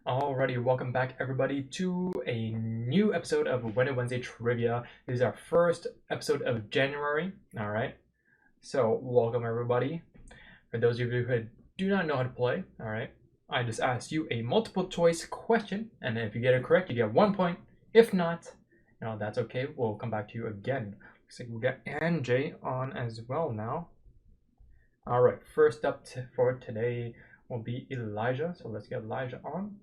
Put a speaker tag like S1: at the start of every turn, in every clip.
S1: Alrighty, welcome back everybody to a new episode of Wednesday Trivia. This is our first episode of January. Alright, so welcome everybody. For those of you who do not know how to play, alright, I just asked you a multiple choice question, and if you get it correct, you get 1 point. If not, that's okay. We'll come back to you again. Looks like we got AnJie on as well now. Alright, first up for today will be Elijah. So let's get Elijah on.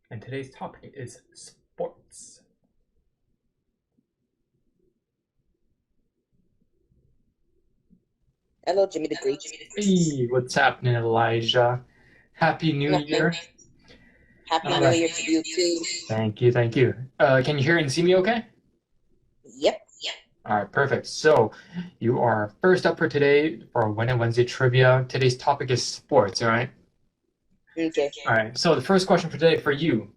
S1: And today's topic is sports.
S2: Hello, Jimmy the Greek.
S1: Hey, what's happening, Elijah? Happy New Year.
S2: Happy New Year to you too.
S1: Thank you. Can you hear and see me okay?
S2: Yep.
S1: All right, perfect. So you are first up for today for Wednesday Trivia. Today's topic is sports, all right?
S2: Okay.
S1: All right, so the first question for today for you.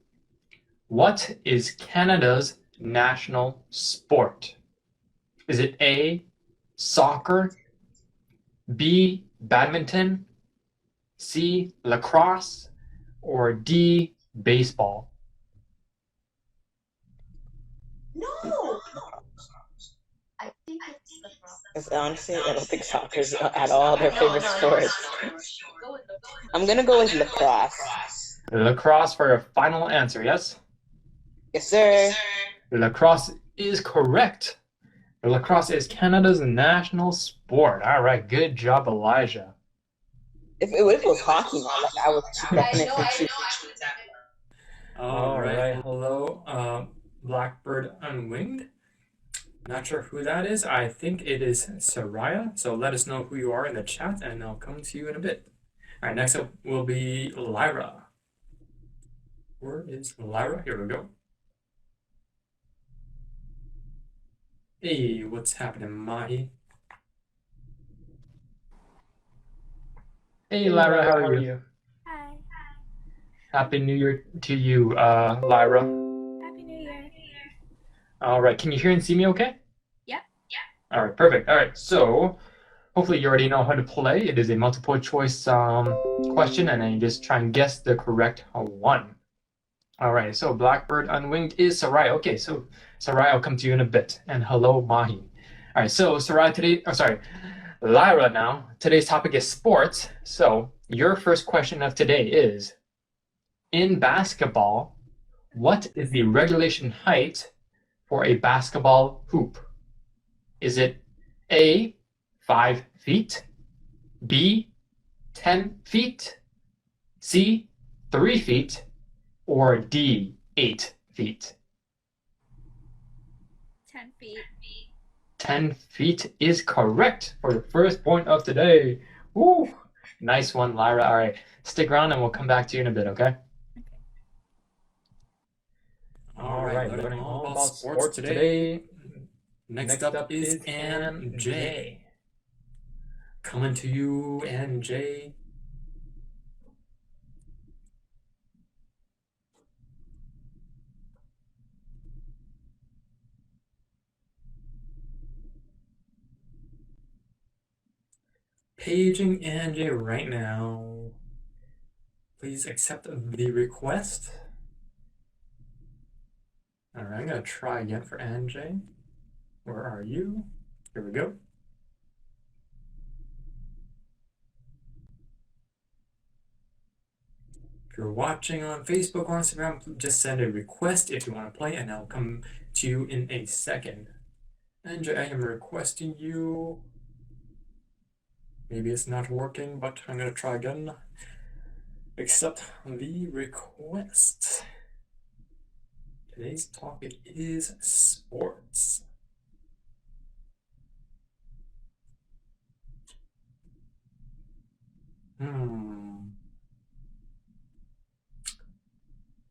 S1: What is Canada's national sport? Is it A, soccer, B, badminton, C, lacrosse, or D, baseball?
S3: No. I think it's lacrosse.
S2: Honestly, I don't think soccer's at all their favorite sports. I'm gonna go with lacrosse.
S1: Lacrosse for your final answer, yes?
S2: Yes, sir.
S1: Lacrosse is correct. Lacrosse is Canada's national sport. All right, good job, Elijah.
S2: If it was hockey, man, I would definitely choose.
S1: All right, hello, Blackbird Unwinged. Not sure who that is. I think it is Soraya. So let us know who you are in the chat, and I'll come to you in a bit. All right, next up will be Lyra. Where is Lyra? Here we go. Hey, what's happening, Mahi? Hey, Lyra, how are you?
S3: Hi.
S1: Happy New Year to you, Lyra.
S3: Happy New Year.
S1: All right, can you hear and see me okay?
S3: Yep.
S1: All right, perfect. All right, so hopefully you already know how to play. It is a multiple choice question, and then you just try and guess the correct one. All right, so Blackbird Unwinged is Soraya. Okay, so Soraya, I'll come to you in a bit. And hello, Mahi. All right, so Soraya Lyra now. Today's topic is sports. So your first question of today is, in basketball, what is the regulation height for a basketball hoop? Is it A, 5 feet, B, 10 feet, C, 3 feet, or D, 8 feet?
S3: 10 feet.
S1: 10 feet is correct for the first point of today. Woo! Nice one, Lyra. All right, stick around and we'll come back to you in a bit, okay? All right, learning all about sports today. Next up is AnJie. Coming to you, AnJie. Paging AnJie right now. Please accept the request. All right, I'm gonna try again for AnJie. Where are you? Here we go. If you're watching on Facebook or Instagram, just send a request if you want to play, and I'll come to you in a second. AnJie, I am requesting you. Maybe it's not working, but I'm gonna try again. Accept the request. Today's topic is sports.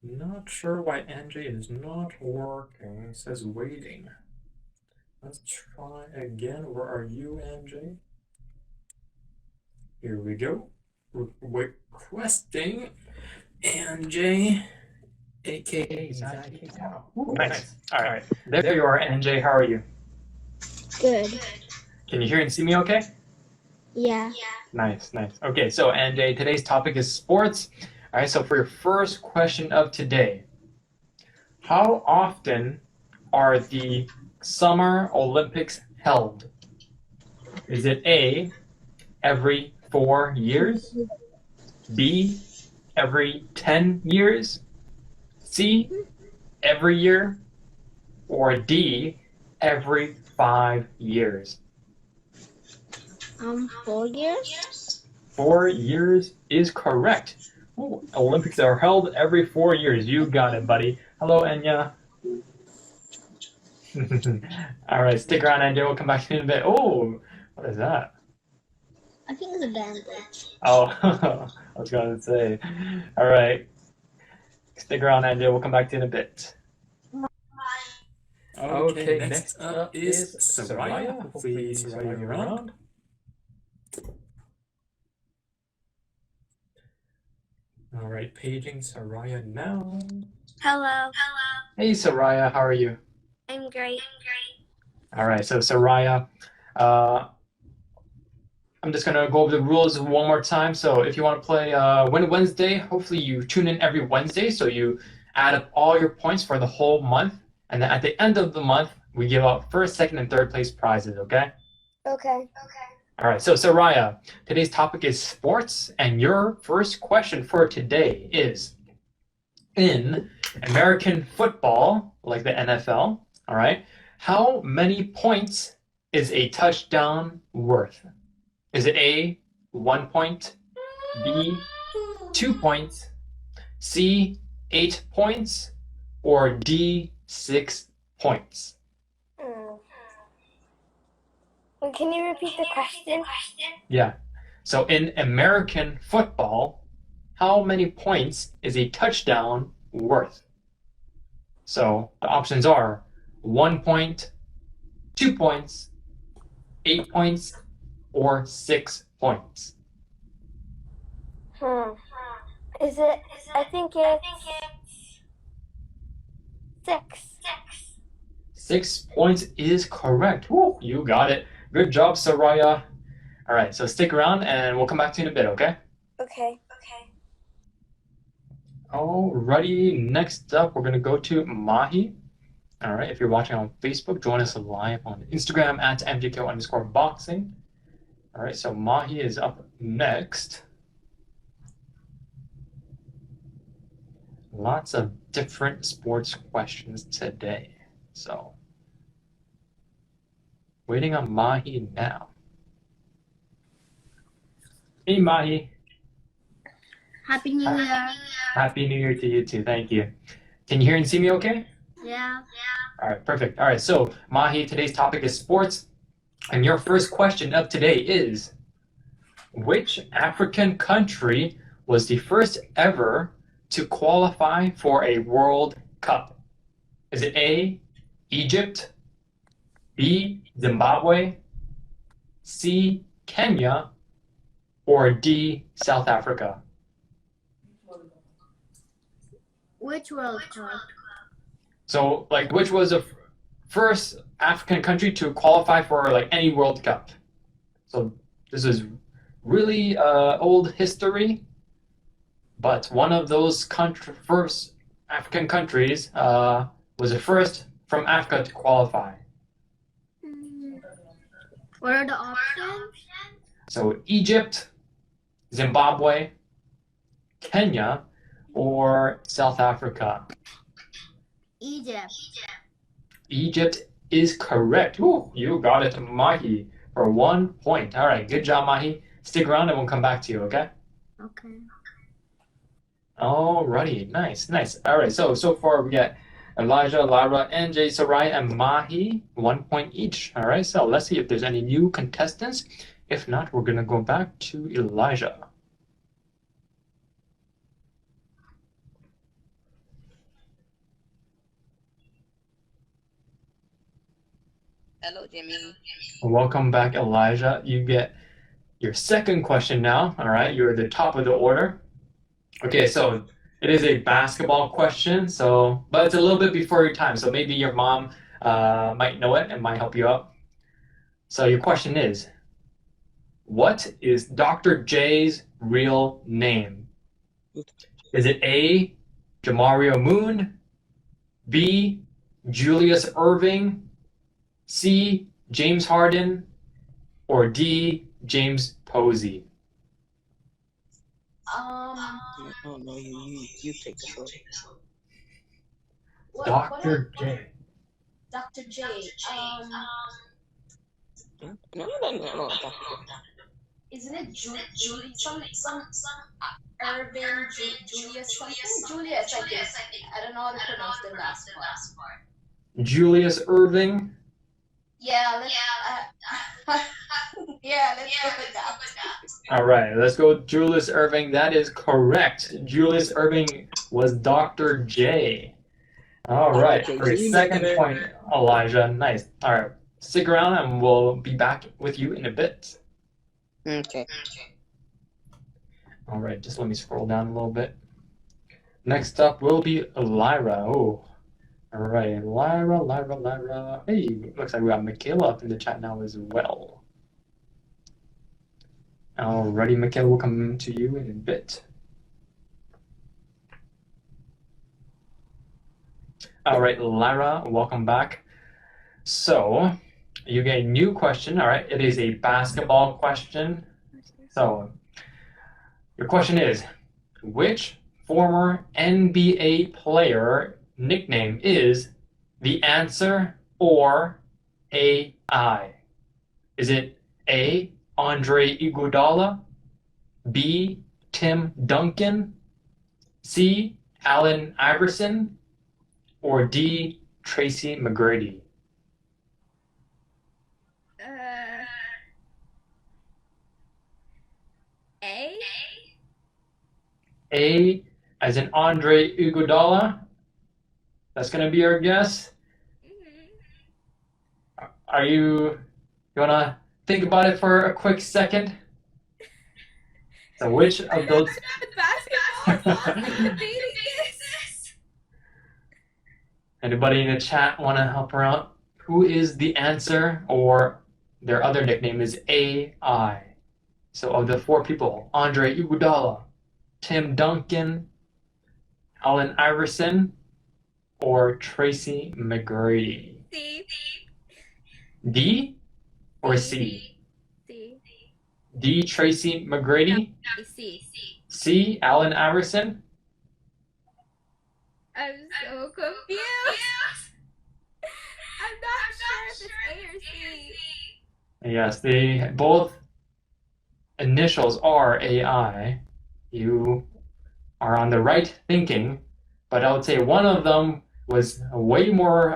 S1: Not sure why AnJie is not working. It says waiting. Let's try again. Where are you, AnJie? Here we go. Requesting AnJie, aka Nice. All right. There you are, AnJie. How are you?
S4: Good.
S1: Can you hear and see me okay?
S4: Yeah.
S1: Nice. Okay, so AnJie, today's topic is sports. All right, so for your first question of today, how often are the Summer Olympics held? Is it A, every 4 years, B, every 10 years, C, every year, or D, every 5 years?
S4: 4 years?
S1: 4 years is correct. Ooh, Olympics are held every 4 years. You got it, buddy. Hello, Enya. All right, stick around, AnJie. We'll come back to you in a bit. Oh, what is that?
S4: I think it's a bandage.
S1: Oh, I was going to say. All right, stick around, AnJie. We'll come back to you in a bit. Okay, next up is Soraya. Hopefully, Soraya, you're around. All right, paging Soraya now.
S3: Hello.
S1: Hey, Soraya, how are you?
S3: I'm great.
S1: All right, so Soraya, I'm just gonna go over the rules one more time. So if you want to play Win Wednesday, hopefully you tune in every Wednesday. So you add up all your points for the whole month, and then at the end of the month, we give out first, second, and third place prizes. Okay?
S3: Okay.
S1: All right. So Soraya, today's topic is sports, and your first question for today is: in American football, like the NFL, all right, how many points is a touchdown worth? Is it A, 1 point, B, 2 points, C, 8 points, or D, 6 points?
S3: Can you repeat the question?
S1: Yeah. So in American football, how many points is a touchdown worth? So the options are 1 point, 2 points, 8 points, or 6 points.
S3: Is it? I think it's 6.
S1: 6 points is correct. Woo, you got it. Good job, Soraya. All right, so stick around and we'll come back to you in a bit, okay?
S3: Okay.
S1: Alrighty, next up, we're gonna go to Mahi. All right, if you're watching on Facebook, join us live on Instagram at MJKO_boxing. All right, so Mahi is up next. Lots of different sports questions today. So, waiting on Mahi now. Hey, Mahi.
S4: Happy New Year.
S1: Happy New Year to you too. Thank you. Can you hear and see me okay?
S4: Yeah.
S1: All right, perfect. All right, so Mahi, today's topic is sports. And your first question of today is, which African country was the first ever to qualify for a World Cup? Is it A, Egypt, B, Zimbabwe, C, Kenya, or D, South Africa?
S4: Which World Cup?
S1: So, like, which was the first African country to qualify for like any World Cup? So this is really old history, but one of those first African countries was the first from Africa to qualify.
S4: What are the options?
S1: So Egypt, Zimbabwe, Kenya, or South Africa?
S4: Egypt.
S1: Egypt is correct. Ooh, you got it, Mahi, for 1 point. All right, good job, Mahi. Stick around and we'll come back to you, okay?
S4: Okay.
S1: Alrighty, nice. All right, so far we got Elijah, Lyra, AnJie, Soraya, and Mahi, 1 point each. All right, so let's see if there's any new contestants. If not, we're gonna go back to Elijah.
S2: Hello, Jimmy.
S1: Welcome back, Elijah. You get your second question now. All right, you're at the top of the order. Okay, so it is a basketball question, but it's a little bit before your time, so maybe your mom might know it and might help you out. So your question is, what is Dr. J's real name? Is it A, Jamario Moon, B, Julius Erving, C, James Harden, or D, James Posey?
S2: Oh no, you take this one.
S1: Dr. J.
S5: Dr. J.
S2: No, Dr.
S5: Isn't it some Irvin, Julius something? Julius, I think. I don't know how to pronounce the last part.
S1: Julius Erving.
S5: Yeah, let's go with that.
S1: All right, let's go with Julius Erving. That is correct. Julius Erving was Dr. J. All right, for a second point, Elijah. Nice. All right, stick around and we'll be back with you in a bit.
S2: Okay.
S1: All right, just let me scroll down a little bit. Next up will be Lyra. Oh, all right, Lyra. Hey, looks like we got Michaela up in the chat now as well. Alrighty, Michaela, we'll come to you in a bit. All right, Lyra, welcome back. So, you get a new question, all right? It is a basketball question. So, your question is, which former NBA player nickname is the answer or AI? Is it A, Andre Iguodala, B, Tim Duncan, C, Allen Iverson, or D, Tracy McGrady?
S4: A?
S1: A as in Andre Iguodala. That's gonna be your guess. Are you wanna think about it for a quick second? So which of those? Anybody in the chat want to help her out? Who is the answer, or their other nickname is AI? So of the four people, Andre Iguodala, Tim Duncan, Allen Iverson, or Tracy McGrady?
S4: C.
S1: D or C?
S4: C.
S1: D, Tracy McGrady?
S4: C.
S1: C, Allen Iverson?
S4: I'm so confused. I'm not sure if it's A or C.
S1: Yes, they both initials are AI. You are on the right thinking, but I would say one of them was way more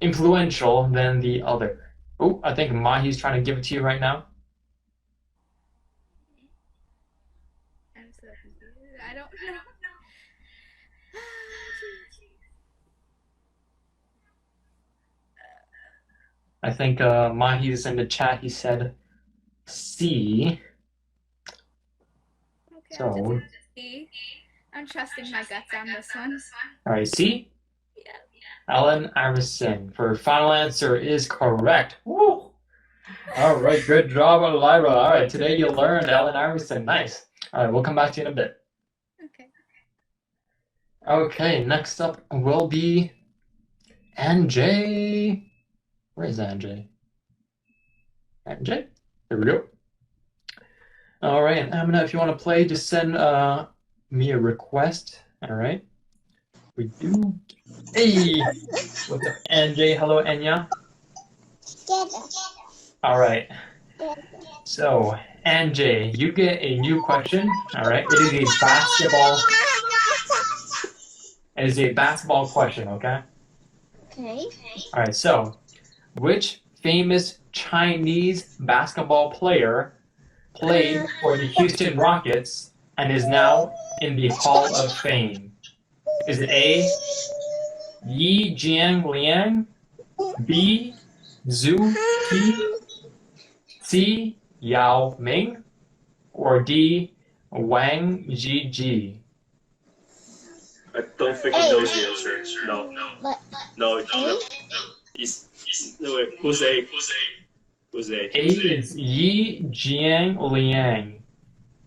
S1: influential than the other. Oh, I think Mahi's trying to give it to you right now.
S4: I'm so confused. I don't know.
S1: I think Mahi's in the chat. He said C.
S4: Okay,
S1: So,
S4: C. I'm trusting my guts on this one.
S1: all right, C.
S4: Yeah.
S1: Allen Iverson. For final answer is correct. Woo! All right, good job, Lyra. All right, today you learned Allen Iverson. Nice. All right, we'll come back to you in a bit.
S4: Okay.
S1: Okay, next up will be AnJie. Where is AnJie? AnJie? There we go. All right, and Amina, if you want to play, just send me a request. All right. We do. Hey, what's up, AnJie? Hello, Enya. All right. So, AnJie, you get a new question. All right. It is a basketball. It is a basketball question. Okay.
S4: Okay.
S1: All right. So, which famous Chinese basketball player played for the Houston Rockets and is now in the Hall of Fame? Is it A, Yi Jianliang, B, Zhu Qi, C, Yao Ming, or D, Wang Zhiji?
S6: I don't think he knows the answer. No. No, wait, who's A? Who's A?
S1: A is Yi Jianliang.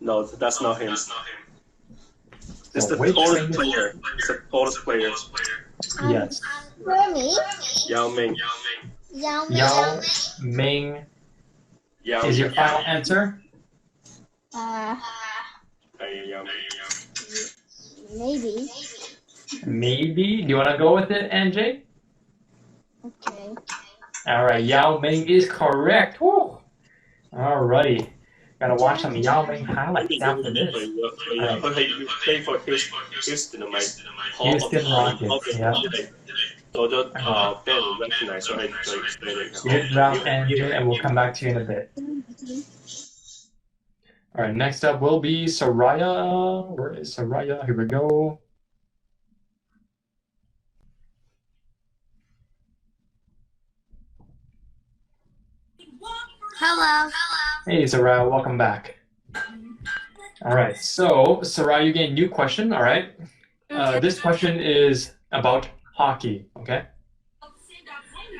S6: No, that's not him. It's the
S1: which
S6: tallest
S1: famous-
S6: player. It's the tallest player.
S1: Yes.
S5: For me,
S6: Yao Ming.
S5: Yao Ming.
S1: Yao Ming
S6: Yao
S1: is your
S6: Ming.
S1: final answer?
S5: Uh,
S6: Yao Ming.
S5: maybe.
S1: Maybe. Do you want to go with it, AnJie?
S5: Okay.
S1: All right, Yao Ming is correct. Woo. All righty. Gotta watch some Yao Ming highlights after this.
S6: 佢係 play for Houston 同埋
S1: Houston Rockets, yeah.
S6: 做咗俾人 recognize 所以係最嚟嘅。
S1: Good job, AnJie, and we'll come back to you in a bit. All right, next up will be Soraya. Where is Soraya? Here we go.
S4: Hello.
S1: Hey, Soraya, welcome back. All right, so Soraya, you get a new question. All right. This question is about hockey. Okay.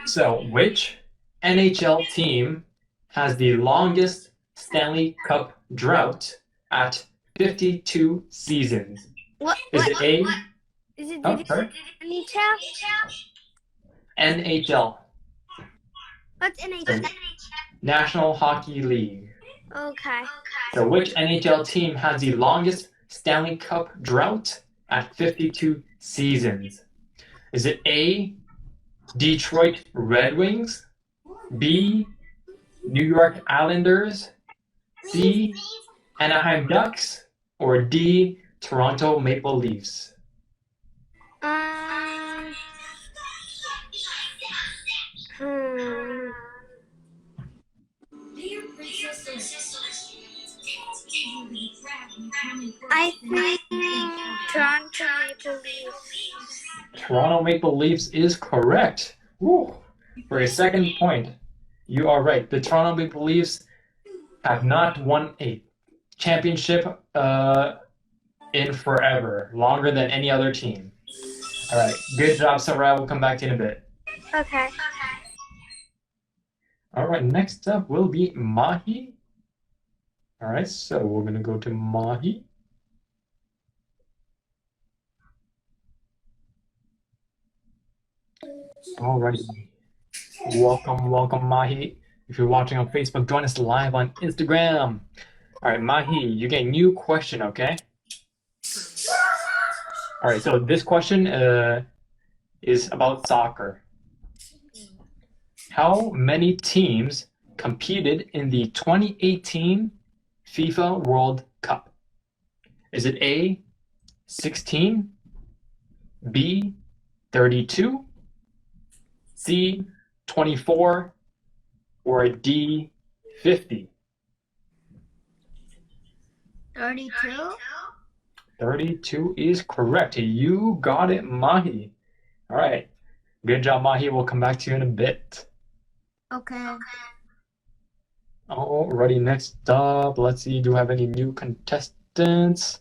S1: So, which NHL team has the longest Stanley Cup drought at 52 seasons?
S3: What?
S1: Is it A?
S3: Is it
S1: Oh, sorry.
S3: NHL?
S1: NHL,
S3: What's NHL?
S1: National Hockey League.
S3: Okay.
S1: So, which NHL team has the longest Stanley Cup drought at 52 seasons? Is it A, Detroit Red Wings, B, New York Islanders, C, Anaheim Ducks, or D, Toronto Maple Leafs?
S3: Hmm. I think Toronto Maple Leafs.
S1: Toronto Maple Leafs is correct. Woo. For a second point, you are right. The Toronto Maple Leafs have not won a championship in forever, longer than any other team. All right, good job, Soraya. We'll come back to you in a bit.
S3: Okay.
S1: All right, next up will be Mahi. All right, so we're going to go to Mahi. All right. Welcome, Mahi. If you're watching on Facebook, join us live on Instagram. All right, Mahi, you get a new question, okay? All right, so this question is about soccer. How many teams competed in the 2018 FIFA World Cup? Is it A, 16, B, 32, C, 24, or D, 50?
S4: 32.
S1: 32 is correct. You got it, Mahi. All right. Good job, Mahi. We'll come back to you in a bit.
S4: Okay.
S1: Alrighty, next up, let's see, do we have any new contestants?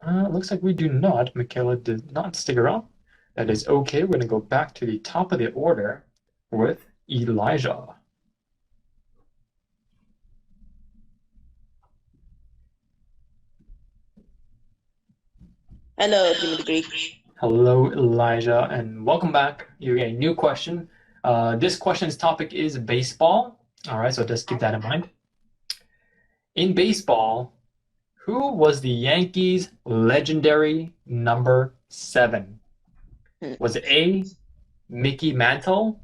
S1: Looks like we do not. Michaela did not stick around. That is okay. We're going to go back to the top of the order with Elijah.
S2: Hello, Jimmy the Greek.
S1: Hello, Elijah, and welcome back. You get a new question. This question's topic is baseball. All right, so just keep that in mind. In baseball, who was the Yankees' legendary number 7? Was it A, Mickey Mantle,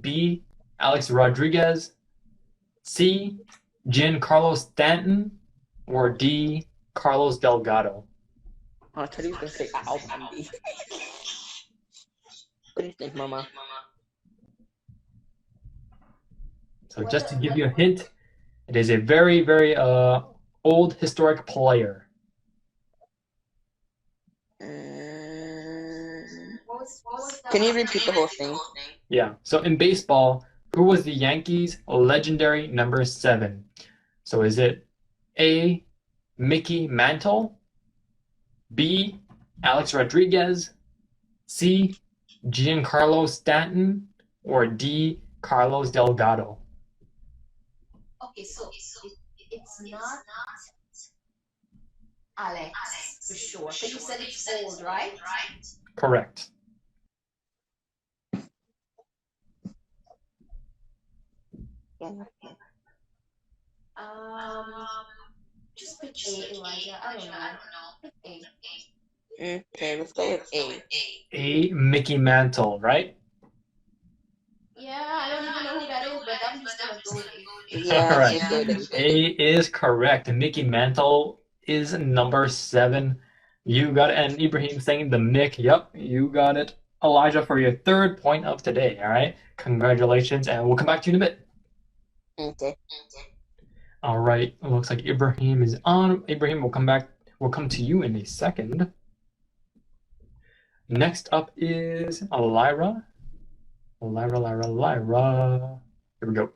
S1: B, Alex Rodriguez, C, Giancarlo Stanton, or D, Carlos Delgado?
S2: I thought he was going to say Al Bundy. What do you think, Mama?
S1: So just to give you a hint, it is a very, very old historic player.
S2: Can you repeat the whole thing?
S1: Yeah, so in baseball, who was the Yankees' legendary number 7? So is it A, Mickey Mantle, B, Alex Rodriguez, C, Giancarlo Stanton, or D, Carlos Delgado?
S5: Okay, so it's not Alex, for sure. But you said it's old, right?
S1: Correct.
S5: Just pick A, Elijah. I don't know. Pick A.
S2: Okay, let's go with A.
S1: A. Mickey Mantle, right?
S5: Yeah, I don't even know who that is, but I'm just gonna go with A.
S2: Yeah,
S1: All right.
S2: let's go with A.
S1: A is correct. Mickey Mantle is number 7. You got it. And Ibrahim saying the Mick. Yep, you got it. Elijah, for your 3rd point of today. All right. Congratulations, and we'll come back to you in a bit.
S2: Okay.
S1: All right. It looks like Ibrahim is on. Ibrahim will come back. We'll come to you in a second. Next up is Lyra. Lyra. Here we go.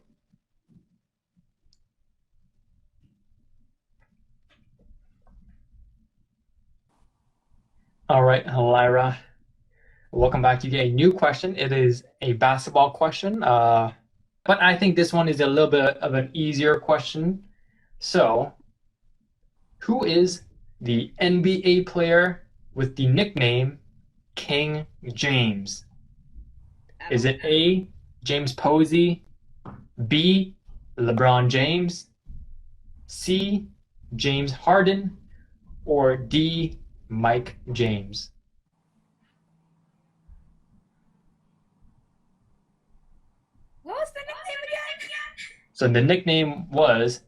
S1: All right, Lyra. Welcome back. You get a new question. It is a basketball question, but I think this one is a little bit of an easier question. So, who is the NBA player with the nickname King James? Is it A, James Posey, B, LeBron James, C, James Harden, or D, Mike James?
S4: What was the nickname again?
S1: So the nickname was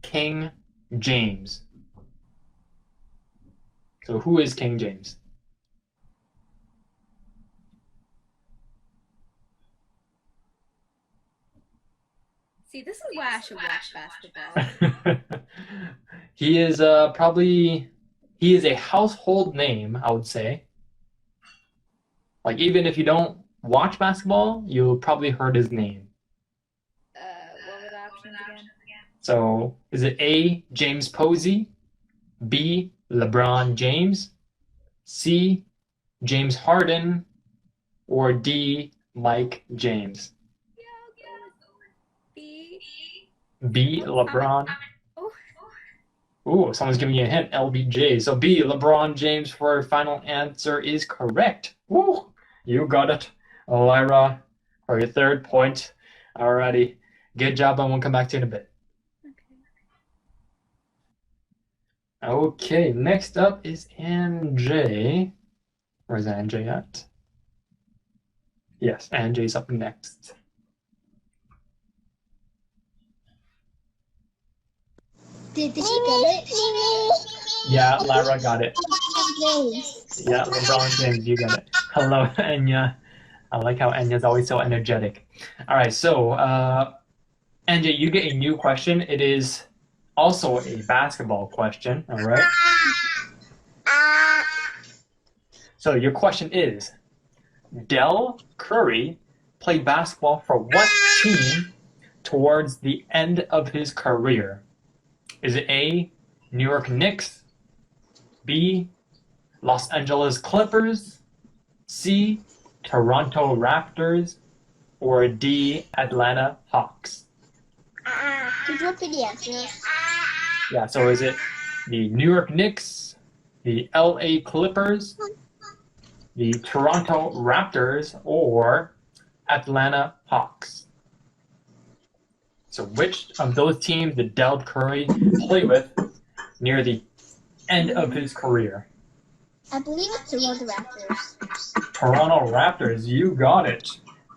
S1: King James. So who is King James?
S4: See, this is why I should watch basketball.
S1: He is he is a household name, I would say. Like, even if you don't watch basketball, you'll probably heard his name.
S4: What were the options again?
S1: So is it A, James Posey, B, LeBron James, C, James Harden, or D, Mike James?
S4: Yeah, I'll go with B.
S1: B, LeBron.
S4: Oh,
S1: Ooh, someone's giving you a hint. LBJ. So B, LeBron James for your final answer is correct. Woo! You got it. Lyra, for your 3rd point. Alrighty. Good job, and we'll come back to you in a bit. Okay, next up is AnJie. Where's AnJie at? Yes, AnJie's up next.
S3: Did she get it?
S1: Yeah, Lyra got it. Yeah, LeBron James, you got it. Hello, Anya. I like how Anya's always so energetic. All right, so AnJie, you get a new question. It is also a basketball question, all right? So your question is, Dell Curry played basketball for what team towards the end of his career? Is it A, New York Knicks, B, Los Angeles Clippers, C, Toronto Raptors, or D, Atlanta Hawks?
S3: Could you repeat the answers?
S1: Yeah, so is it the New York Knicks, the LA Clippers, the Toronto Raptors, or Atlanta Hawks? So which of those teams did Dell Curry play with near the end of his career?
S3: I believe it's Toronto Raptors.
S1: Toronto Raptors, you got it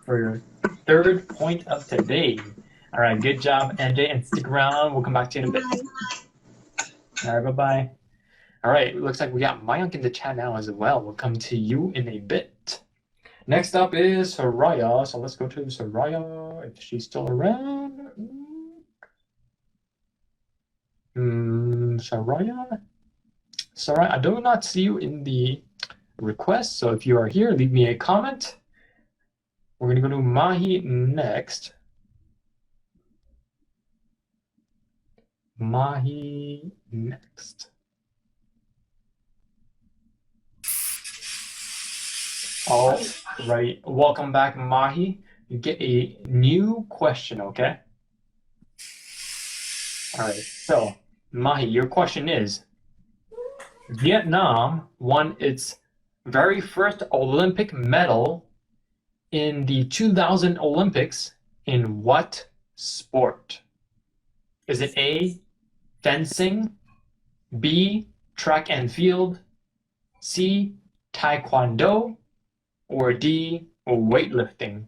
S1: for your 3rd point of today. All right, good job, AnJie, and stick around. We'll come back to you in a bit. All right, bye-bye. All right, looks like we got Mayank in the chat now as well. We'll come to you in a bit. Next up is Soraya. So let's go to Soraya, if she's still around. Soraya? Soraya, I do not see you in the request, so if you are here, leave me a comment. We're going to go to Mahi next. Mahi next. All right, welcome back, Mahi. You get a new question, okay? All right, so Mahi, your question is, Vietnam won its very first Olympic medal in the 2000 Olympics in what sport? Is it A, fencing, B, track and field, C, taekwondo, or D, weightlifting?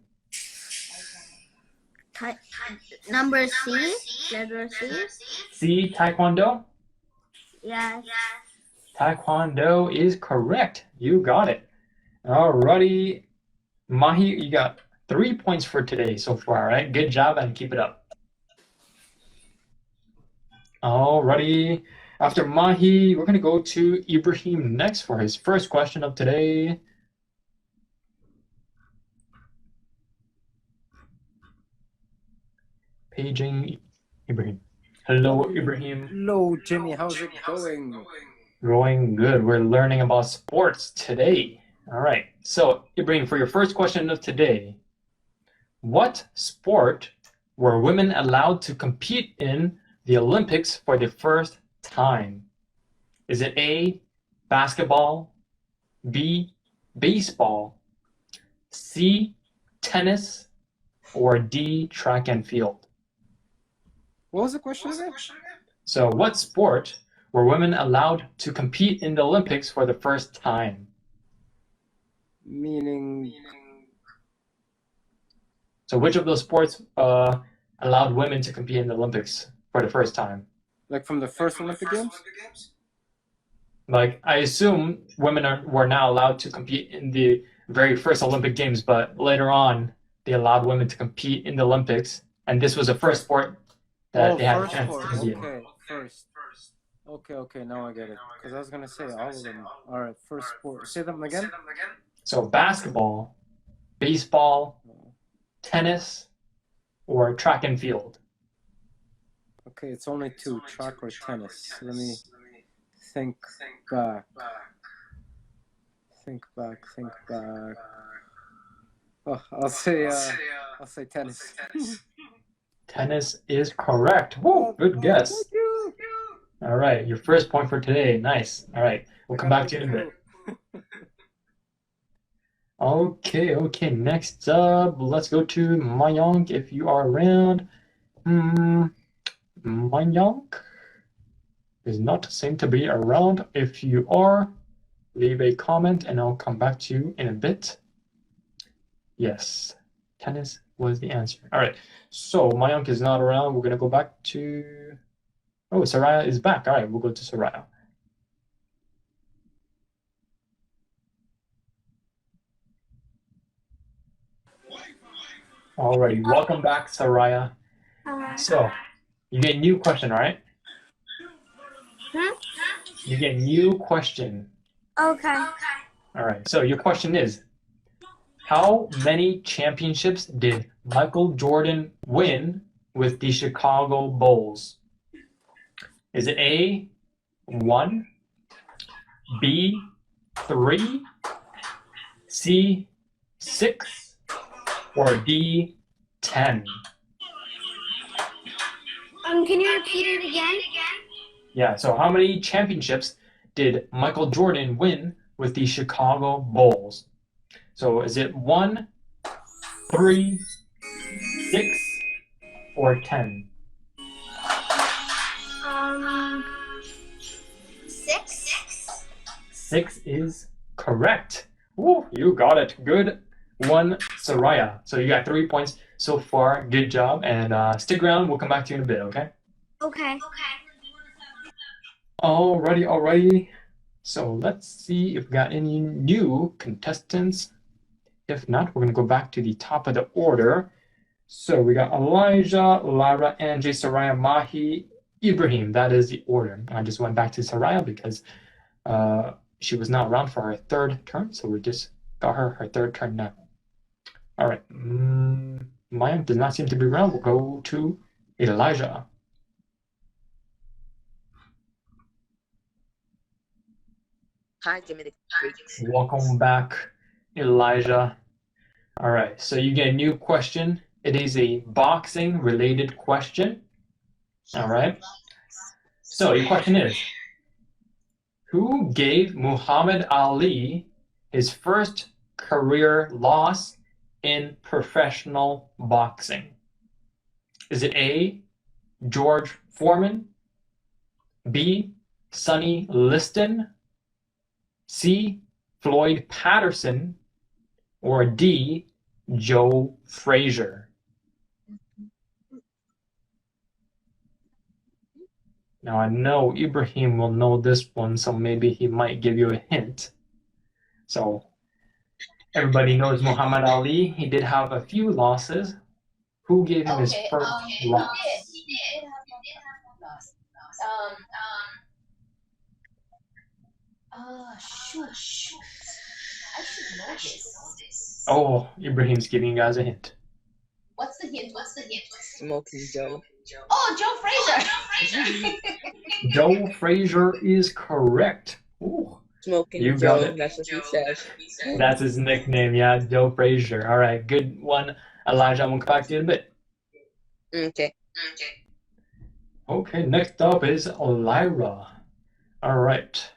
S3: Number C. Letter C.
S1: C, taekwondo?
S3: Yes.
S1: Taekwondo is correct. You got it. Alrighty. Mahi, you got 3 points for today so far, right? Good job and keep it up. Alrighty. After Mahi, we're going to go to Ibrahim next for his first question of today. Paging Ibrahim. Hello, Ibrahim.
S7: Hello, Jimmy. How's it going?
S1: Going good. We're learning about sports today. All right. So, Ibrahim, for your first question of today, what sport were women allowed to compete in the Olympics for the first time? Is it A, basketball, B, baseball, C, tennis, or D, track and field?
S7: What was the question again?
S1: So, what sport were women allowed to compete in the Olympics for the first time?
S7: Meaning,
S1: So, which of those sports allowed women to compete in the Olympics for the first time?
S7: like from the first Olympic Games?
S1: Like, I assume women were not allowed to compete in the very first Olympic Games, but later on, they allowed women to compete in the Olympics, and this was the first sport that they had a
S7: first
S1: chance
S7: sport.
S1: to compete in.
S7: Okay, first. Okay, now I get it. Because I was going to say all of them. All right, first sport. Say them again?
S1: So, basketball, baseball, tennis, or track and field?
S7: Okay, it's only two, track or tennis. Let me think back. Think back. Oh, I'll say tennis.
S1: Tennis is correct. Woo, good guess.
S7: Thank you.
S1: All right, your first point for today. Nice. All right, we'll come back to you in a bit. Okay, next up, let's go to Mayank if you are around. Mayank does not seem to be around. If you are, leave a comment and I'll come back to you in a bit. Yes, tennis was the answer. All right, so Mayank is not around. We're going to go back to... Oh, Soraya is back. All right, we'll go to Soraya. Alrighty, welcome back, Soraya. So, you get a new question, all right? You get a new question.
S3: Okay.
S1: All right, so your question is, how many championships did Michael Jordan win with the Chicago Bulls? Is it A, 1, B, 3, C, 6, or D, 10?
S3: Can you repeat it again?
S1: Yeah, so how many championships did Michael Jordan win with the Chicago Bulls? So is it 1, 3, 6, or 10?
S3: 6.
S1: 6 is correct. Woo, you got it. Good one, Soraya. So you got 3 points so far. Good job. And stick around. We'll come back to you in a bit, okay?
S3: Okay.
S1: Alrighty. So let's see if we got any new contestants. If not, we're going to go back to the top of the order. So we got Elijah, Lyra, AnJie, Soraya, Mahi, Ibrahim. That is the order. I just went back to Soraya because she was not around for her third turn. So we just got her third turn now. All right. Mayank does not seem to be around. We'll go to Elijah.
S2: Hi, Jimmy.
S1: Welcome back, Elijah. All right, so you get a new question. It is a boxing related question. All right. So your question is, Who gave Muhammad Ali his first career loss in professional boxing? Is it A, George Foreman, B, Sonny Liston, C, Floyd Patterson, or D, Joe Frazier? Now I know Ibrahim will know this one, so maybe he might give you a hint. So everybody knows Muhammad Ali. He did have a few losses. Who gave him his first loss?
S5: He did have a loss. Shoot. I should know this.
S1: Oh, Ibrahim's giving you guys a hint.
S5: What's the hint?
S2: Smoking Joe.
S5: Oh, Joe Frazier.
S1: Joe Frazier is correct. Ooh,
S2: Smoking
S1: you
S2: Joe.
S1: got it.
S2: That's what he said.
S1: That's his nickname, yeah, Joe Frazier. All right, good one. Elijah, I'm going to come back to you in a bit.
S2: Okay.
S1: Okay, next up is Lyra. All right.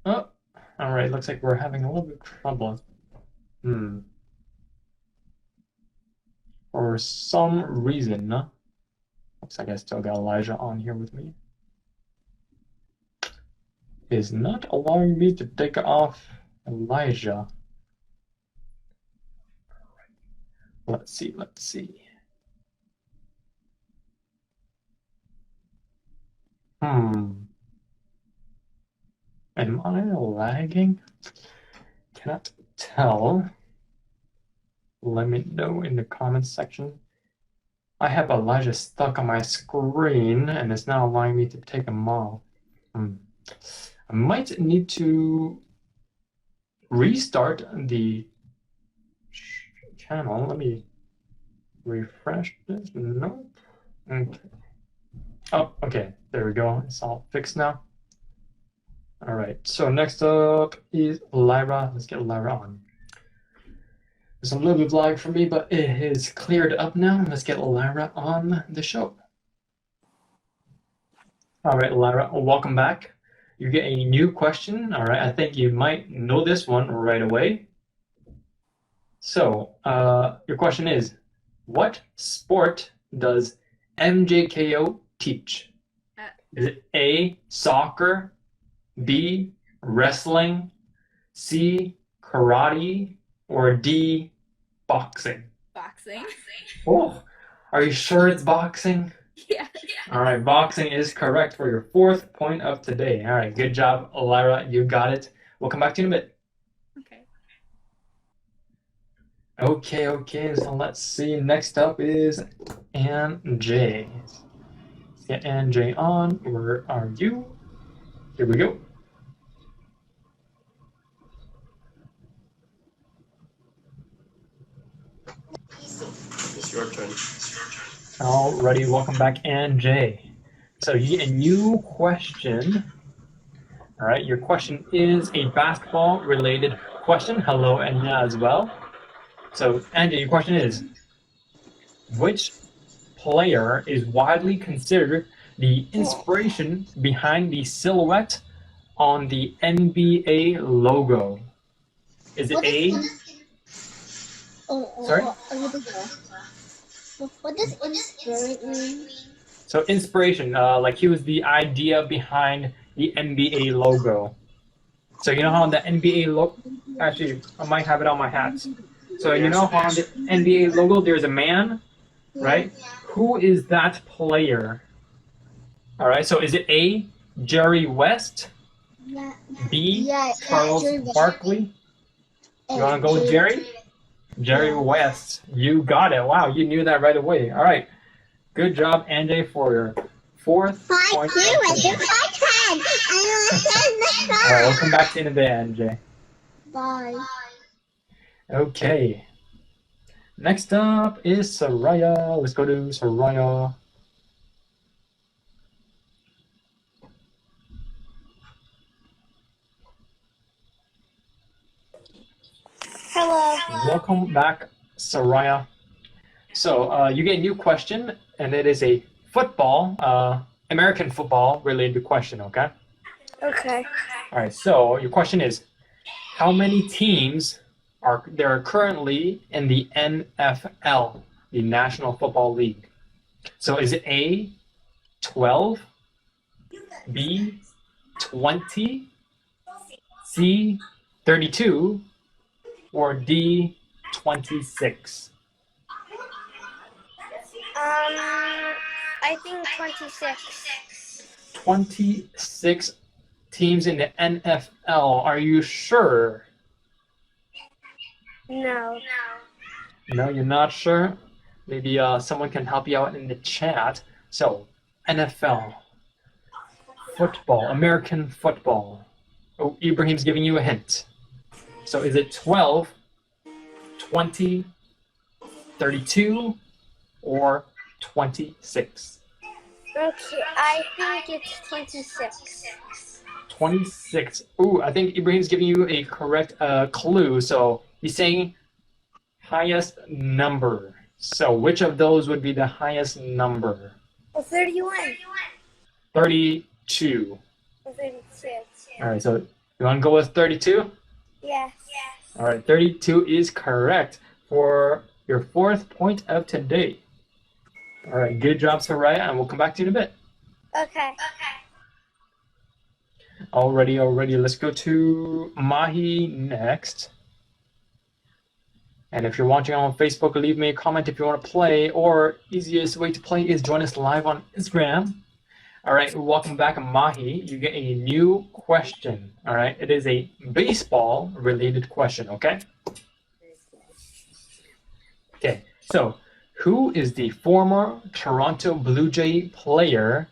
S1: Oh, all right, looks like we're having a little bit of trouble. For some reason, looks like I still got Elijah on here with me. Is not allowing me to take off Elijah. Let's see. Am I lagging? Cannot tell. Let me know in the comments section. I have Elijah stuck on my screen and it's not allowing me to take him off. I might need to restart the channel. Let me refresh this. Nope. Okay. Oh, okay. There we go. It's all fixed now. All right. So next up is Lyra. Let's get Lyra on. There's a little bit of lag for me, but it is cleared up now. Let's get Lyra on the show. All right, Lyra, welcome back. You get a new question. All right, I think you might know this one right away. So, your question is, what sport does MJKO teach? Is it A, soccer, B, wrestling, C, karate, or D, boxing?
S4: Boxing.
S1: Oh, are you sure it's boxing?
S4: Yeah.
S1: All right, boxing is correct for your 4th point of today. All right, good job, Lyra. You got it. We'll come back to you in a bit. Okay. So let's see. Next up is AnJie. Let's get AnJie on. Where are you? Here we go.
S6: It's your turn.
S1: Alrighty, welcome back, AnJie. So you get a new question. All right, your question is a basketball-related question. Hello, Anya, as well. So, AnJie, your question is, which player is widely considered the inspiration behind the silhouette on the NBA logo? Is it A? Sorry?
S3: What does inspiration mean?
S1: So inspiration, like he was the idea behind the NBA logo. So you know how the NBA logo, actually I might have it on my hat. So you know how on the NBA logo there's a man, right? Who is that player? All right, so is it A, Jerry West, B, Charles Barkley? You want to go with Jerry? Jerry West. You got it. Wow, you knew that right away. All right. Good job, AnJie, for your 4th point. All right, we'll come back to you in a bit, AnJie.
S3: Bye.
S1: Okay. Next up is Soraya. Let's go to Soraya.
S3: Hello.
S1: Welcome back, Soraya. So you get a new question, and it is a football, American football related question, okay?
S4: Okay.
S1: All right, so your question is, how many teams are there currently in the NFL, the National Football League? So is it A, 12, B, 20, C, 32, or D, 26?
S4: I think 26.
S1: 26 teams in the NFL. Are you sure?
S4: No.
S1: No, you're not sure? Maybe someone can help you out in the chat. So, NFL, football, American football. Oh, Ibrahim's giving you a hint. So is it 12, 20, 32, or 26?
S4: Okay, I think it's 26.
S1: 26. Ooh, I think Ibrahim's giving you a correct clue. So he's saying highest number. So which of those would be the highest number?
S4: 31.
S1: 32.
S4: 36.
S1: All right, so you want to go with 32?
S4: Yes.
S1: All right, 32 is correct for your 4th point of today. All right, good job, Soraya, and we'll come back to you in a bit.
S4: Okay.
S1: Alrighty, let's go to Mahi next. And if you're watching on Facebook, leave me a comment if you want to play, or easiest way to play is join us live on Instagram. All right, welcome back, Mahi. You get a new question. All right, it is a baseball-related question, okay? Okay, so who is the former Toronto Blue Jay player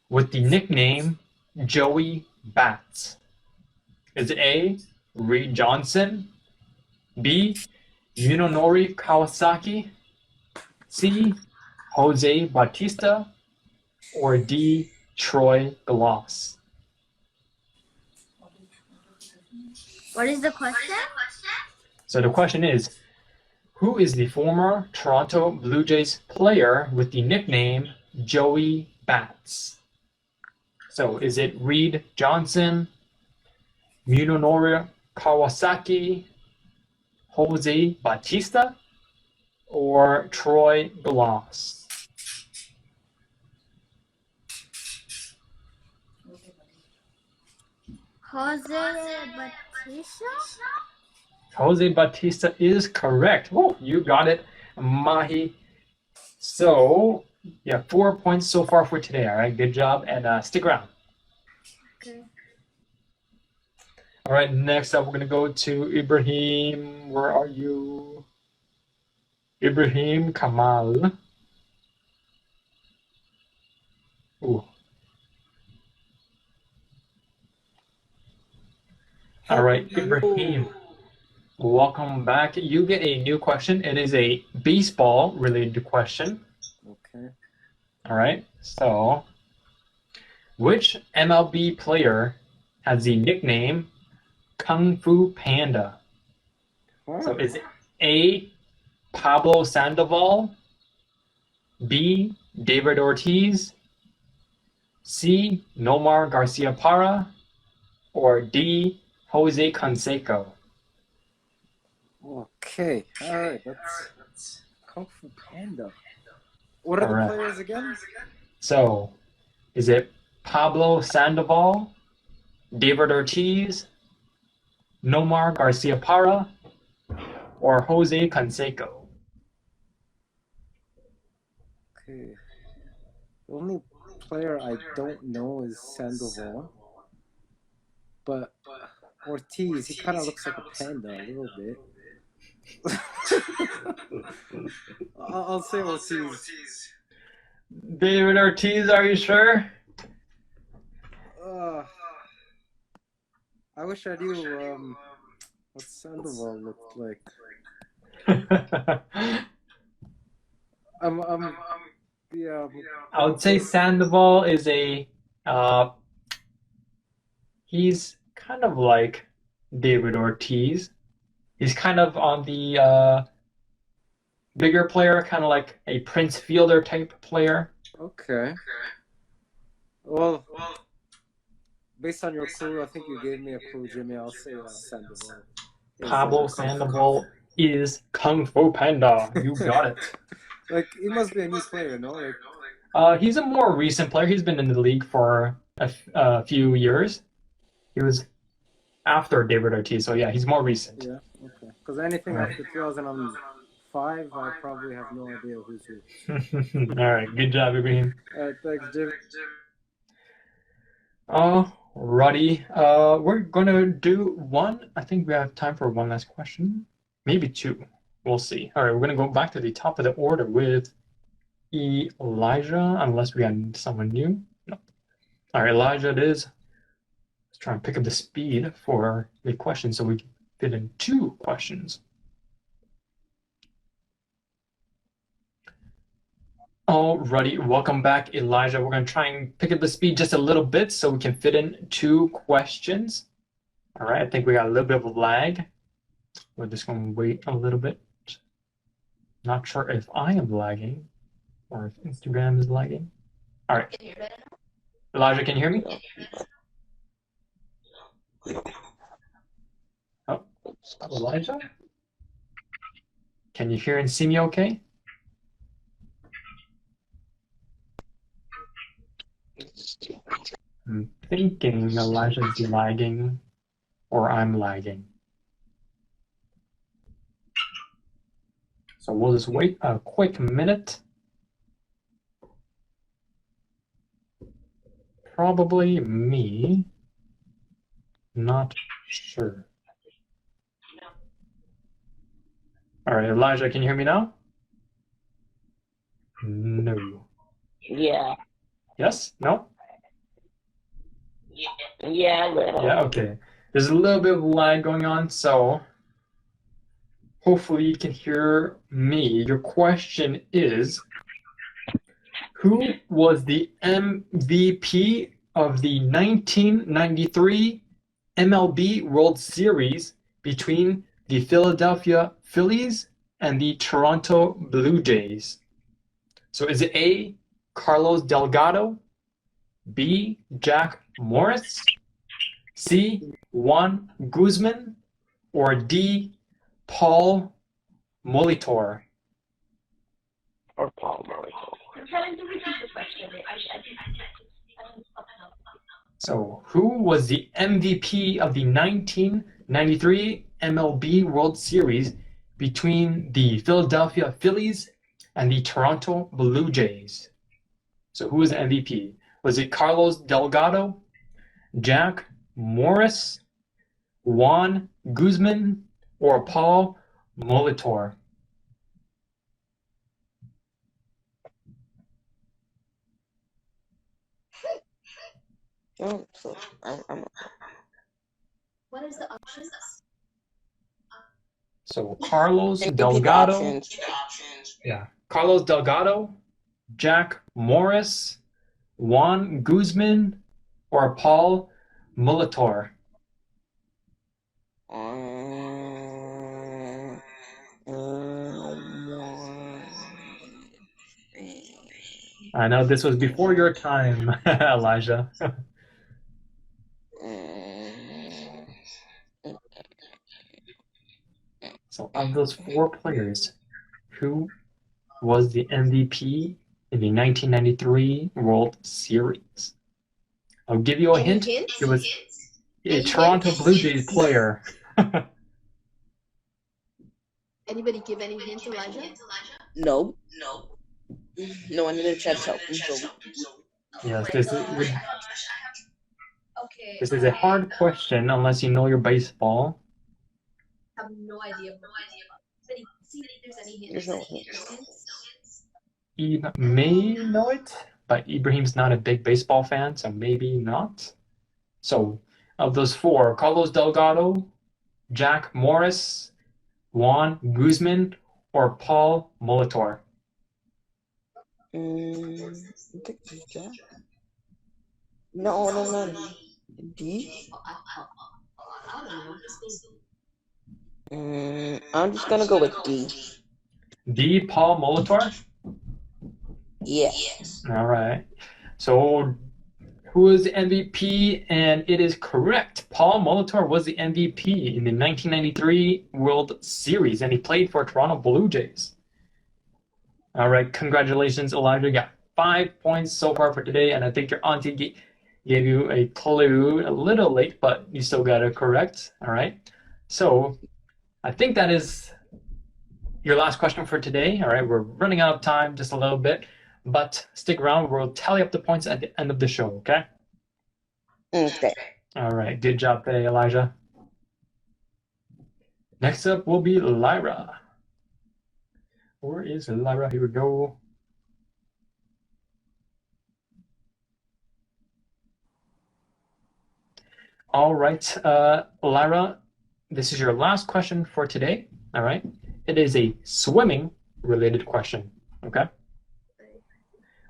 S1: with the nickname Joey Bats? Is it A, Reed Johnson, B, Yunonori Kawasaki, C, Jose Bautista, or D, Troy Glass?
S4: What is the question?
S1: So the question is, who is the former Toronto Blue Jays player with the nickname Joey Bats? So is it Reed Johnson, Munenori Kawasaki, Jose Bautista, or Troy Glass?
S4: Jose Bautista?
S1: Jose Bautista is correct. Whoa, you got it, Mahi. So, yeah, 4 points so far for today, all right? Good job, and stick around.
S4: Okay.
S1: All right, next up, we're going to go to Ibrahim. Where are you? Ibrahim Kamal. Ooh. All right, Ibrahim. Welcome back. You get a new question. It is a baseball-related question.
S7: Okay.
S1: All right. So, which MLB player has the nickname Kung Fu Panda?
S7: What?
S1: So, is it A, Pablo Sandoval, B, David Ortiz, C, Nomar Garcia Parra, or D, Jose Canseco?
S7: Okay. All right. That's Kung Fu Panda. What are
S1: All
S7: the
S1: right.
S7: players again?
S1: So, is it Pablo Sandoval, David Ortiz, Nomar Garcia Parra, or Jose Canseco?
S7: Okay. The only player I don't know is Sandoval. But Ortiz, he kind of looks like a panda a little bit. I'll say Ortiz.
S1: David Ortiz, are you sure?
S7: I wish I knew what Sandoval looked like. Yeah.
S1: I would say Sandoval is he's kind of like David Ortiz. He's kind of on the bigger player, kind of like a Prince Fielder type player.
S7: Okay. Well, based on your clue, I think you gave me a clue, Jimmy. I'll say Sandoval.
S1: Pablo Sandoval is Kung Fu Panda. You got it.
S7: Like, he must be a new player, no? Like,
S1: He's a more recent player. He's been in the league for a few years. He was after David Ortiz, so yeah, he's more recent.
S7: yeah, okay. Because anything after 2005, I probably have no idea who's who.
S1: All right, good job, Ibrahim.
S7: Thanks, Jim.
S1: Alrighty. We're gonna do one. I think we have time for one last question, maybe two. We'll see. All right, we're gonna go back to the top of the order with Elijah, unless we had someone new. No. All right, Elijah, it is. Let's try and pick up the speed for the question so we can fit in two questions. Alrighty, welcome back, Elijah. We're going to try and pick up the speed just a little bit so we can fit in two questions. All right, I think we got a little bit of a lag. We're just going to wait a little bit. Not sure if I am lagging or if Instagram is lagging. All right. Elijah, can you hear me? Oh, Elijah? Can you hear and see me okay? I'm thinking Elijah's lagging or I'm lagging. So we'll just wait a quick minute. Probably me. Not sure. All right, Elijah, can you hear me now? No.
S2: Yeah.
S1: Yes? No?
S2: Yeah, little.
S1: Yeah, okay. There's a little bit of lag going on, so hopefully you can hear me. Your question is, who was the MVP of the 1993 MLB World Series between the Philadelphia Phillies and the Toronto Blue Jays? So is it A, Carlos Delgado, B, Jack Morris, C, Juan Guzman, or D, Paul Molitor?
S2: Or Paul Molitor.
S5: I'm trying to repeat the question.
S1: So who was the MVP of the 1993 MLB World Series between the Philadelphia Phillies and the Toronto Blue Jays? So who was the MVP? Was it Carlos Delgado, Jack Morris, Juan Guzman, or Paul Molitor?
S2: Oh, so I'm
S5: What is the options?
S1: So Carlos
S2: Repeat the
S1: Delgado,
S2: options.
S1: yeah, Carlos Delgado, Jack Morris, Juan Guzman, or Paul Molitor? I know this was before your time, Elijah. So of those four players, who was the MVP in the 1993 World Series? I'll give you a
S5: Any
S1: hint.
S5: hints?
S1: It was a
S5: Any
S1: Toronto
S5: hints?
S1: Blue Jays player.
S5: Anybody give any hint, Elijah?
S2: No. No one in the chat help me. So.
S1: Yes,
S5: Oh
S1: this
S5: my
S1: is
S5: gosh. Okay.
S1: this is a hard question unless you know your baseball.
S5: I have no idea. See if there's any hints.
S2: There's no hints.
S1: You may know it, but Ibrahim's not a big baseball fan, so maybe not. So, of those four, Carlos Delgado, Jack Morris, Juan Guzman, or Paul Molitor?
S2: I think it's Jack. No. D?
S5: I don't know.
S2: I'm just gonna go with D.
S1: D, Paul Molitor?
S2: Yeah.
S1: All right. So, who was the MVP, and it is correct. Paul Molitor was the MVP in the 1993 World Series, and he played for Toronto Blue Jays. All right, congratulations, Elijah. You got 5 points so far for today, and I think your auntie gave you a clue a little late, but you still got it correct. All right, so I think that is your last question for today. All right, we're running out of time just a little bit, but stick around. We'll tally up the points at the end of the show, okay?
S2: Okay.
S1: All right, good job today, Elijah. Next up will be Lyra. Where is Lyra? Here we go. All right, Lyra, this is your last question for today. All right, it is a swimming-related question. Okay.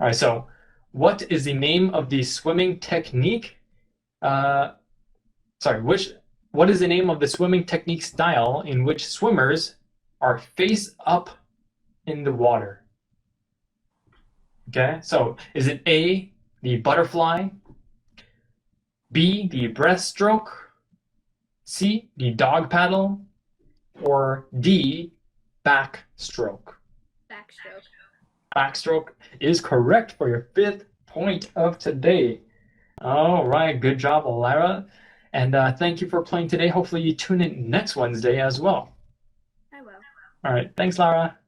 S1: All right. So, what is the name of the swimming technique? What is the name of the swimming technique style in which swimmers are face up in the water? Okay. So, is it A, the butterfly? B, the breaststroke? C, the dog paddle? Or D, backstroke?
S4: Backstroke.
S1: Backstroke is correct for your 5th point of today. All right, good job, Lyra. And thank you for playing today. Hopefully you tune in next Wednesday as well.
S4: I will.
S1: All right, thanks, Lyra.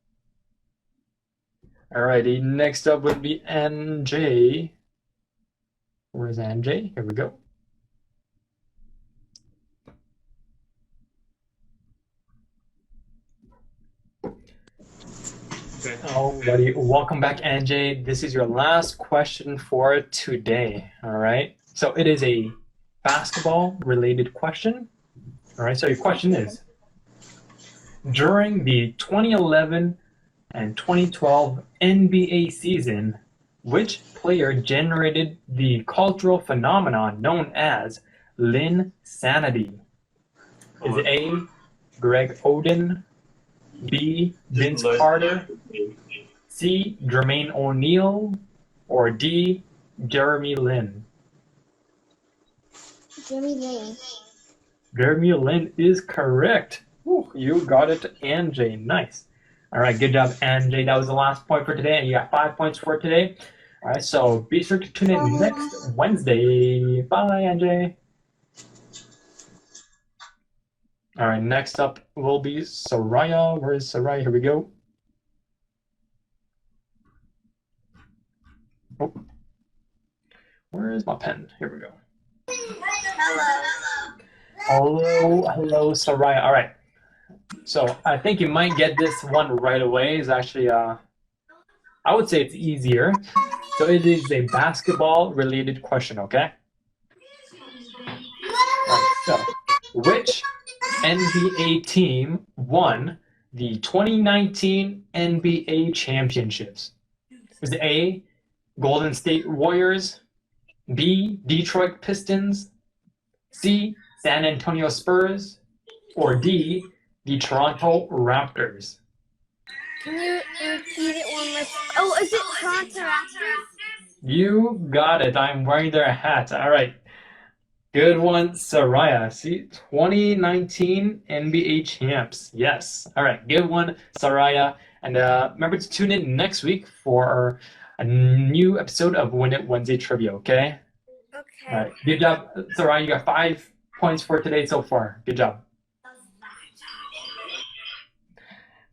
S1: All righty, next up would be AnJie. Where's AnJie? Here we go. Alrighty, welcome back, AnJie. This is your last question for today. All right, so it is a basketball-related question. All right, so your question is: during the 2011 and 2012 NBA season, which player generated the cultural phenomenon known as Linsanity? Is it A, Greg Oden? B, Vince Carter? C, Jermaine O'Neal? Or D, Jeremy Lin?
S3: Jeremy Lin.
S1: Jeremy Lin is correct. Whew, you got it, AnJie. Nice. All right, good job, AnJie. That was the last point for today, and you got 5 points for today. All right, so be sure to tune in next Wednesday. Bye, AnJie. All right, next up will be Soraya. Where is Soraya? Here we go. Oh. Where is my pen? Here we go. Hello, Soraya. All right. So I think you might get this one right away. It's actually, I would say it's easier. So it is a basketball-related question, okay? All right, so which NBA team won the 2019 NBA championships? Is it A, Golden State Warriors? B, Detroit Pistons? C, San Antonio Spurs? Or D, the Toronto Raptors?
S4: Can you repeat it one more time? Oh, is it Toronto Raptors?
S1: You got it. I'm wearing their hat. All right. Good one, Soraya. See, 2019 NBA champs. Yes. All right. Good one, Soraya. And remember to tune in next week for a new episode of Win It Wednesday Trivia, okay?
S4: Okay.
S1: All right. Good job, Soraya. You got 5 points for today so far. Good job.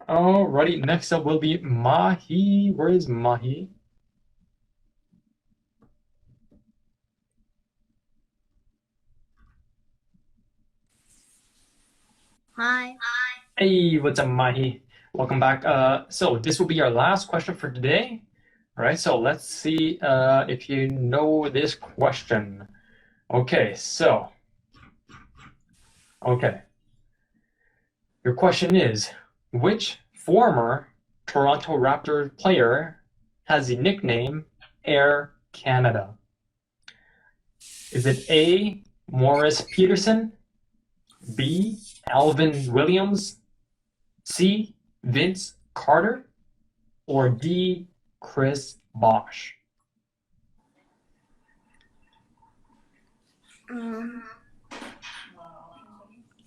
S1: Alrighty. Next up will be Mahi. Where is Mahi?
S3: Hi.
S1: Hey, what's up, Mahi? Welcome back. So this will be our last question for today. All right, so let's see if you know this question. Okay, your question is, which former Toronto Raptors player has the nickname Air Canada? Is it A, Morris Peterson? B, Alvin Williams? C, Vince Carter? Or D, Chris Bosh?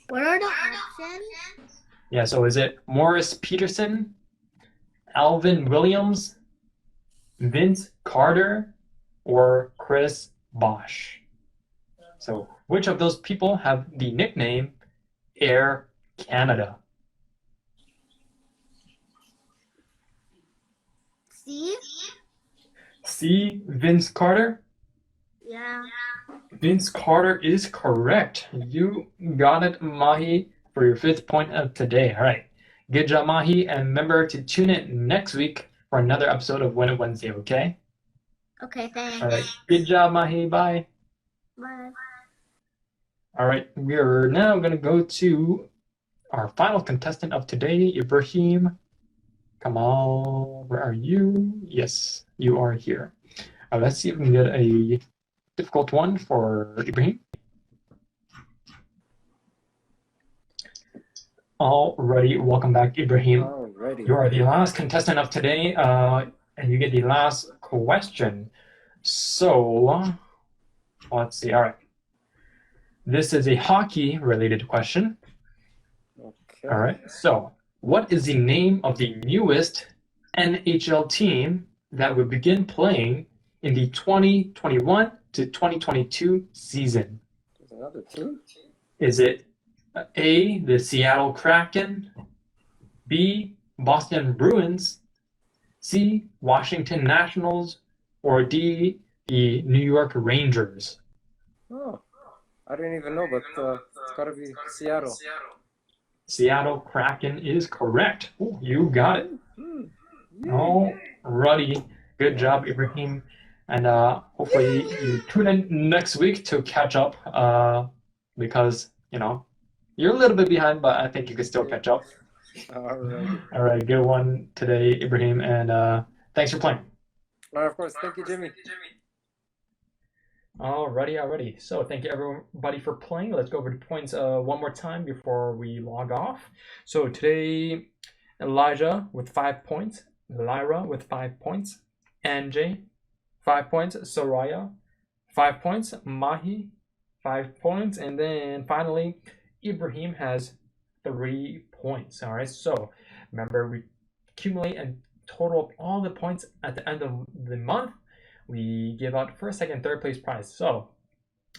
S3: What are the options?
S1: Yeah, so is it Morris Peterson, Alvin Williams, Vince Carter, or Chris Bosh? So which of those people have the nickname Air Canada?
S3: C?
S1: C, Vince Carter?
S3: Yeah.
S1: Vince Carter is correct. You got it, Mahi, for your 5th point of today. All right. Good job, Mahi. And remember to tune in next week for another episode of Win It Wednesday, okay?
S3: Okay, thanks.
S1: All right. Good job, Mahi. Bye.
S3: Bye.
S1: All right. We are now going to go to our final contestant of today, Ibrahim. Come on. Where are you? Yes, you are here. Let's see if we can get a difficult one for Ibrahim. Alrighty, welcome back, Ibrahim.
S7: Alrighty.
S1: You are the last contestant of today, and you get the last question. So, let's see. All right. This is a hockey-related question.
S7: Okay.
S1: All right. So, what is the name of the newest NHL team that will begin playing in the 2021 to 2022 season?
S7: There's another team?
S1: Is it A, the Seattle Kraken, B, Boston Bruins, C, Washington Nationals, or D, the New York Rangers?
S7: Oh, I didn't even know, but it's gotta be Seattle.
S1: Seattle Kraken is correct. Ooh, you got it.
S7: Yay.
S1: Alrighty. Good job, Ibrahim. And hopefully you tune in next week to catch up because, you know, you're a little bit behind, but I think you can still catch up.
S7: Alrighty.
S1: All right, good one today, Ibrahim, and thanks for playing.
S7: Of course. Thank you, Jimmy.
S1: Alrighty. So thank you everybody for playing. Let's go over the points one more time before we log off. So today, Elijah with 5 points, Lyra with 5 points, AnJie 5 points, Soraya 5 points, Mahi 5 points, and then finally Ibrahim has 3 points. All right. So remember, we accumulate and total up all the points at the end of the month. We give out first, second, third place prize. So,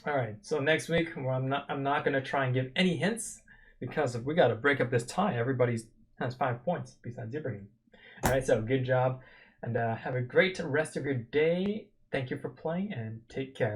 S1: all right. So next week, I'm not gonna try and give any hints because we gotta break up this tie. Everybody has 5 points besides Ibrahim. All right. So good job, and have a great rest of your day. Thank you for playing, and take care.